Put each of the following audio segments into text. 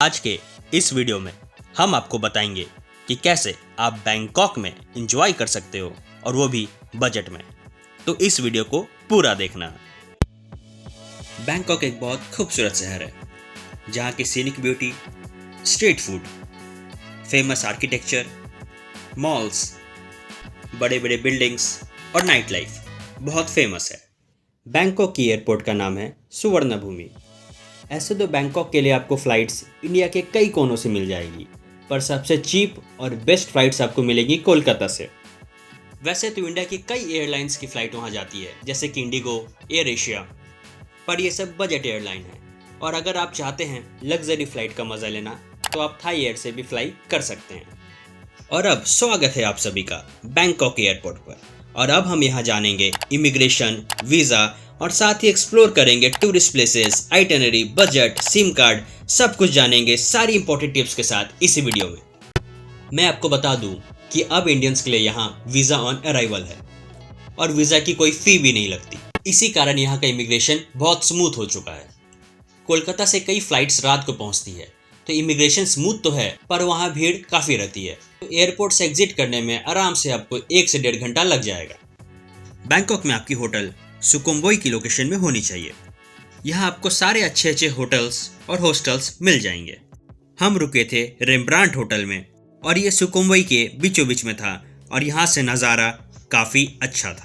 आज के इस वीडियो में हम आपको बताएंगे कि कैसे आप बैंकॉक में एंजॉय कर सकते हो और वो भी बजट में। तो इस वीडियो को पूरा देखना। बैंकॉक एक बहुत खूबसूरत शहर है जहाँ की scenic beauty, street food, famous architecture, malls, बड़े बड़े बिल्डिंग्स और नाइट लाइफ बहुत फेमस है। बैंकॉक की एयरपोर्ट का नाम है सुवर्ण भूमि। ऐसे तो बैंकॉक के लिए आपको फ़्लाइट्स इंडिया के कई कोनों से मिल जाएगी, पर सबसे चीप और बेस्ट फ़्लाइट्स आपको मिलेगी कोलकाता से। वैसे तो इंडिया की कई एयरलाइंस की फ़्लाइट वहाँ जाती है, जैसे कि इंडिगो, एयर एशिया, पर ये सब बजट एयरलाइन है। और अगर आप चाहते हैं लग्जरी फ़्लाइट का मज़ा लेना तो आप थाई एयर से भी फ्लाई कर सकते हैं। और अब स्वागत है आप सभी का बैंकॉक एयरपोर्ट पर। और अब हम यहाँ जानेंगे इमिग्रेशन, वीज़ा और साथ ही एक्सप्लोर करेंगे tourist places, itinerary, budget, SIM card, सब कुछ जानेंगे सारी इंपॉर्टेंट टिप्स के साथ इसी वीडियो में। मैं आपको बता दूं कि अब इंडियंस के लिए यहाँ वीज़ा ऑन अराइवल है और वीज़ा की कोई फ़ी भी नहीं लगती। इसी कारण यहाँ का इमिग्रेशन बहुत स्मूथ हो चुका है। कोलकाता से कई फ़्लाइट्स रात को पहुँचती है, तो इमिग्रेशन स्मूथ तो है, पर वहाँ भीड़ काफ़ी रहती है। तो एयरपोर्ट से एग्जिट करने में आराम से आपको 1 से 1.5 घंटा लग जाएगा। बैंकॉक में आपकी होटल सुकुम्बोई की लोकेशन में होनी चाहिए। यहाँ आपको सारे अच्छे अच्छे होटल्स और हॉस्टल्स मिल जाएंगे। हम रुके थे रेम्ब्रांट होटल में और ये सुकुम्बोई के बीचों बीच में था और यहाँ से नज़ारा काफ़ी अच्छा था।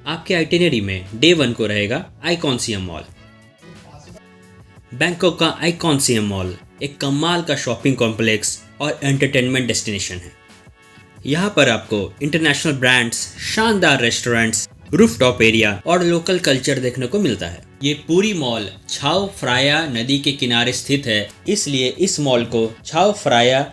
आपके आइटिनरी में डे 1 को रहेगा आइकॉनसियम मॉल। बैंकॉक का आइकॉनसियम मॉल एक कमाल का शॉपिंग कॉम्प्लेक्स और एंटरटेनमेंट डेस्टिनेशन है। यहाँ पर आपको इंटरनेशनल ब्रांड्स, शानदार रेस्टोरेंट्स, रूफटॉप एरिया और लोकल कल्चर देखने को मिलता है। ये पूरी मॉल छाओ फ्राया नदी के किनारे स्थित है, इसलिए इस मॉल को छाओ फ्राया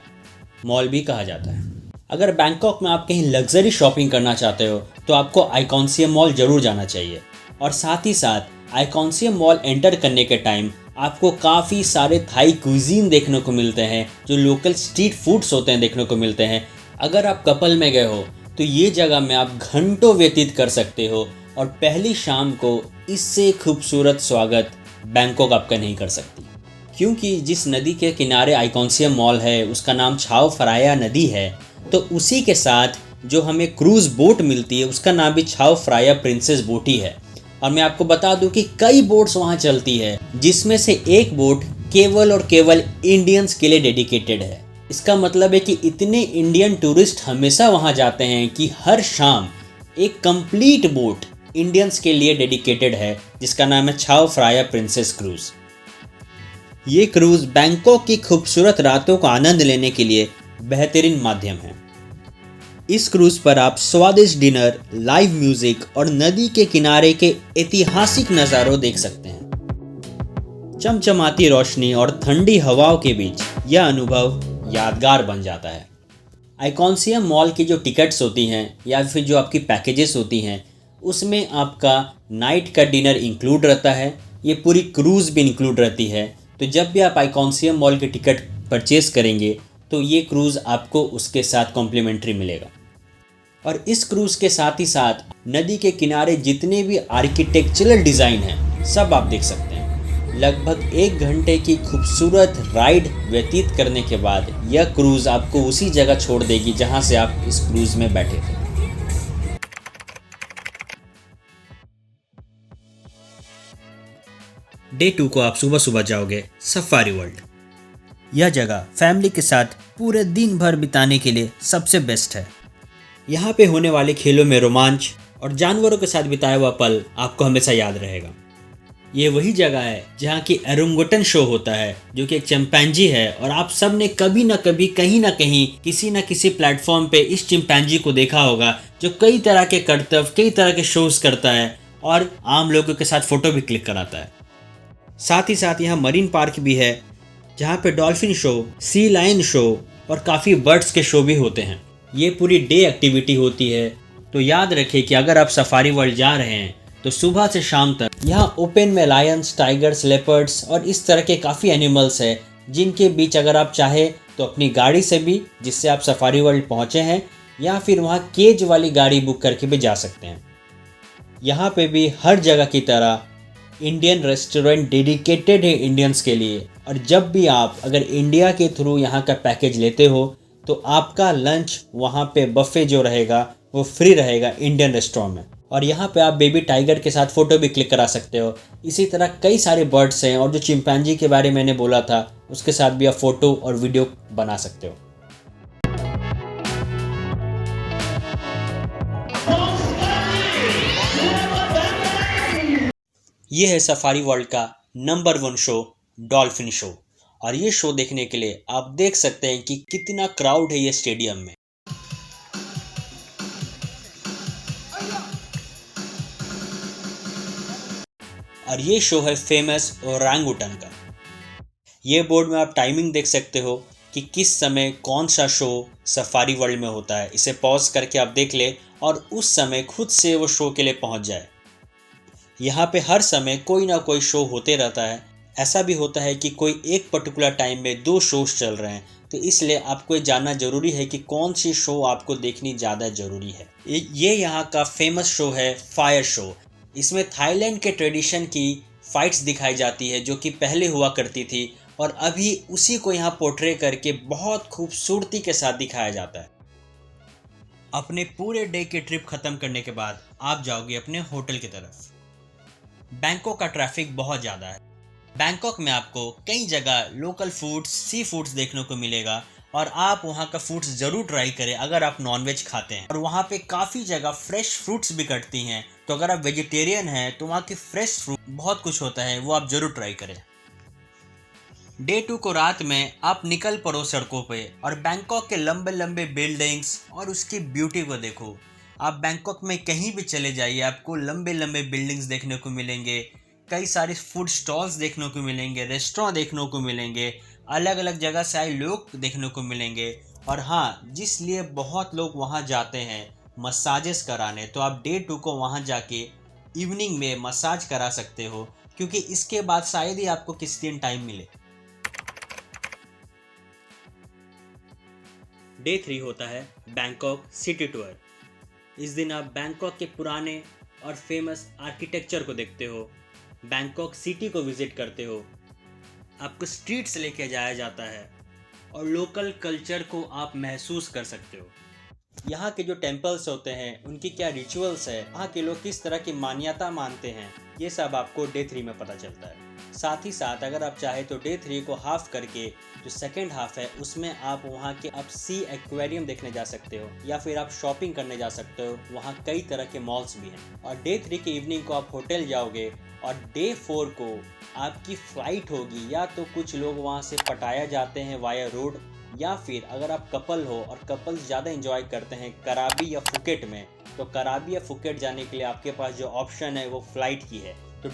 मॉल भी कहा जाता है। अगर बैंकॉक में आप कहीं लग्जरी शॉपिंग करना चाहते हो तो आपको आइकॉनसियम मॉल जरूर जाना चाहिए। और साथ ही साथ आइकॉनसियम मॉल एंटर करने के टाइम आपको काफ़ी सारे थाई क्यूजीन देखने को मिलते हैं, जो लोकल स्ट्रीट फूड्स होते हैं देखने को मिलते हैं। अगर आप कपल में गए हो तो ये जगह में आप घंटों व्यतीत कर सकते हो और पहली शाम को इससे खूबसूरत स्वागत बैंकॉक आपका नहीं कर सकती, क्योंकि जिस नदी के किनारे आइकॉनसियम मॉल है उसका नाम छाओ फ्राया नदी है। तो उसी के साथ जो हमें क्रूज़ बोट मिलती है उसका नाम भी छाओ फ्राया प्रिंसेस बोट ही है। और मैं आपको बता दूं कि कई बोट्स वहाँ चलती है, जिसमें से एक बोट केवल और केवल इंडियंस के लिए डेडिकेटेड है। इसका मतलब है कि इतने इंडियन टूरिस्ट हमेशा वहाँ जाते हैं कि हर शाम एक कंप्लीट बोट इंडियंस के लिए डेडिकेटेड है, जिसका नाम है छाओ फ्राया प्रिंसेस क्रूज़। ये क्रूज़ बैंकॉक की खूबसूरत रातों का आनंद लेने के लिए बेहतरीन माध्यम है। इस क्रूज़ पर आप स्वादिष्ट डिनर, लाइव म्यूजिक और नदी के किनारे के ऐतिहासिक नज़ारों देख सकते हैं। चमचमाती रोशनी और ठंडी हवाओं के बीच यह अनुभव यादगार बन जाता है। आइकॉनसियम मॉल की जो टिकट्स होती हैं या फिर जो आपकी पैकेजेस होती हैं, उसमें आपका नाइट का डिनर इंक्लूड रहता है, ये पूरी क्रूज़ भी इंक्लूड रहती है। तो जब भी आप आइकॉनसियम मॉल के टिकट परचेज़ करेंगे तो ये क्रूज़ आपको उसके साथ कॉम्प्लीमेंट्री मिलेगा। और इस क्रूज़ के साथ ही साथ नदी के किनारे जितने भी आर्किटेक्चरल डिज़ाइन हैं सब आप देख सकते हैं। लगभग 1 घंटे की खूबसूरत राइड व्यतीत करने के बाद यह क्रूज़ आपको उसी जगह छोड़ देगी जहां से आप इस क्रूज़ में बैठे थे। डे 2 को आप सुबह सुबह जाओगे सफारी वर्ल्ड। यह जगह फैमिली के साथ पूरे दिन भर बिताने के लिए सबसे बेस्ट है। यहाँ पे होने वाले खेलों में रोमांच और जानवरों के साथ बिताया हुआ पल आपको हमेशा याद रहेगा। ये वही जगह है जहाँ की एरुंगुटन शो होता है, जो कि एक चिंपैंजी है, और आप सब ने कभी ना कभी कहीं ना कहीं किसी न किसी प्लेटफॉर्म पे इस चिंपैंजी को देखा होगा, जो कई तरह के करतब, कई तरह के शोज़ करता है और आम लोगों के साथ फ़ोटो भी क्लिक कराता है। साथ ही साथ यहाँ मरीन पार्क भी है, जहाँ पे dolphin show, sea lion show और काफ़ी बर्ड्स के शो भी होते हैं। ये पूरी डे एक्टिविटी होती है। तो याद रखें कि अगर आप सफारी वर्ल्ड जा रहे हैं तो सुबह से शाम तक यहाँ ओपन में लायंस, टाइगर्स, लेपर्ड्स और इस तरह के काफ़ी एनिमल्स हैं, जिनके बीच अगर आप चाहें तो अपनी गाड़ी से भी, जिससे आप सफारी वर्ल्ड पहुँचे हैं, या फिर वहाँ केज वाली गाड़ी बुक करके भी जा सकते हैं। यहाँ पे भी हर जगह की तरह इंडियन रेस्टोरेंट डेडिकेटेड है इंडियंस के लिए। और जब भी आप अगर इंडिया के थ्रू यहाँ का पैकेज लेते हो तो आपका लंच वहाँ पे बफे जो रहेगा वो फ्री रहेगा इंडियन रेस्टोरेंट में। और यहाँ पे आप बेबी टाइगर के साथ फ़ोटो भी क्लिक करा सकते हो। इसी तरह कई सारे बर्ड्स हैं, और जो चिंपैंजी के बारे में मैंने बोला था उसके साथ भी आप फ़ोटो और वीडियो बना सकते हो। ये है सफारी वर्ल्ड का नंबर 1 शो, डॉल्फिन शो। और ये शो देखने के लिए आप देख सकते हैं कि कितना क्राउड है ये स्टेडियम में। और ये शो है फेमस ओरांगुटन का। ये बोर्ड में आप टाइमिंग देख सकते हो कि किस समय कौन सा शो सफारी वर्ल्ड में होता है। इसे पॉज करके आप देख ले और उस समय खुद से वो शो के लिए पहुंच जाए। यहाँ पे हर समय कोई ना कोई शो होते रहता है। ऐसा भी होता है कि कोई एक पर्टिकुलर टाइम में 2 शोज चल रहे हैं, तो इसलिए आपको ये जानना ज़रूरी है कि कौन सी शो आपको देखनी ज़्यादा ज़रूरी है। ये यहाँ का फेमस शो है फायर शो। इसमें थाईलैंड के ट्रेडिशन की फाइट्स दिखाई जाती है जो कि पहले हुआ करती थी, और अभी उसी को यहाँ पोर्ट्रे करके बहुत खूबसूरती के साथ दिखाया जाता है। अपने पूरे डे की ट्रिप ख़त्म करने के बाद आप जाओगे अपने होटल की तरफ। बैंकॉक का ट्रैफिक बहुत ज़्यादा है। बैंकॉक में आपको कई जगह लोकल फूड्स, सी फूड्स देखने को मिलेगा, और आप वहाँ का फूड्स ज़रूर ट्राई करें अगर आप नॉनवेज खाते हैं। और वहाँ पे काफ़ी जगह फ्रेश फ्रूट्स भी कटती हैं, तो अगर आप वेजिटेरियन हैं तो वहाँ की फ्रेश फ्रूट बहुत कुछ होता है, वो आप ज़रूर ट्राई करें। डे 2 को रात में आप निकल पड़ो सड़कों पे और बैंकॉक के लंबे लंबे बिल्डिंग्स और उसकी ब्यूटी को देखो। आप बैंकॉक में कहीं भी चले जाइए, आपको लंबे लंबे बिल्डिंग्स देखने को मिलेंगे, कई सारे फूड स्टॉल्स देखने को मिलेंगे, रेस्टोरेंट देखने को मिलेंगे, अलग अलग जगह से आए लोग देखने को मिलेंगे। और हाँ, जिस लिए बहुत लोग वहाँ जाते हैं मसाजेस कराने, तो आप डे 2 को वहाँ जाके इवनिंग में मसाज करा सकते हो, क्योंकि इसके बाद शायद ही आपको किसी दिन टाइम मिले। डे 3 होता है बैंकॉक सिटी टूर। इस दिन आप बैंकॉक के पुराने और फेमस आर्किटेक्चर को देखते हो, बैंकॉक सिटी को विजिट करते हो, आपको स्ट्रीट्स लेके जाया जाता है और लोकल कल्चर को आप महसूस कर सकते हो। यहाँ के जो टेम्पल्स होते हैं उनकी क्या रिचुअल्स है, वहाँ के लोग किस तरह की मान्यता मानते हैं, ये सब आपको डे 3 में पता चलता है। साथ ही साथ अगर आप चाहे तो डे 3 को हाफ करके जो सेकेंड हाफ है उसमें आप वहाँ के आप सी एक्वेरियम देखने जा सकते हो, या फिर आप शॉपिंग करने जा सकते हो। वहाँ कई तरह के मॉल्स भी हैं। और डे 3 के इवनिंग को आप होटल जाओगे, और डे 4 को आपकी फ़्लाइट होगी। या तो कुछ लोग वहाँ से पटाया जाते हैं वाया रोड, या फिर अगर आप कपल हो और कपल्स ज़्यादा एंजॉय करते हैं कराबी या फुकेट में, तो कराबी या फुकेट जाने के लिए आपके पास जो ऑप्शन है वो फ़्लाइट की है। तो